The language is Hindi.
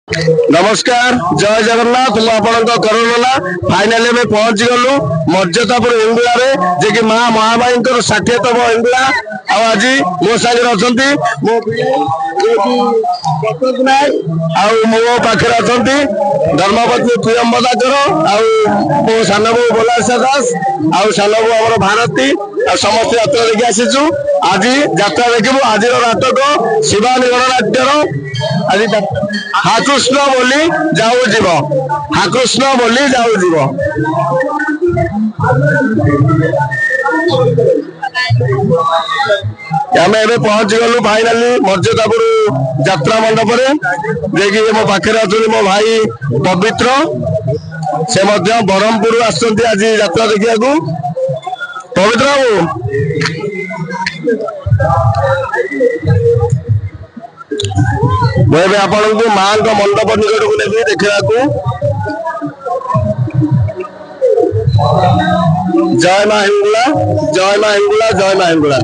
नमस्कार जय जगन्नाथ करोना फाइनाल में पहुंची गलु मर्यादापुर हिंगुला जे कि माँ महामाई 60तम हिंगुला आज मो सागर अच्छा मो पाखे अच्छा धर्मपत्नी प्रियंवदाकर मो सान बो बोलासा दास सान बो आम भारती समस्त यात्रा देखी आसीचु आज यात्रा देखू आज नाटक शिवानी गणनाट्यर आज हाकृष्ण बोली जाऊ जीव हाकृष्ण बोली जाऊ जीव आम ए पहुंची गलु फाइनाली मर्यादापुर यात्रा मंडप देखिए मो पाखे अच्छा मो भाई पवित्र से ब्रह्मपुर आज यात्रा देखा पवित्र बाबू मुझे आपण को माँ मंडप निकट को नेबी देखा जय माँ हिंगुला जय माँ हिंगुला जय माँ हिंगुला।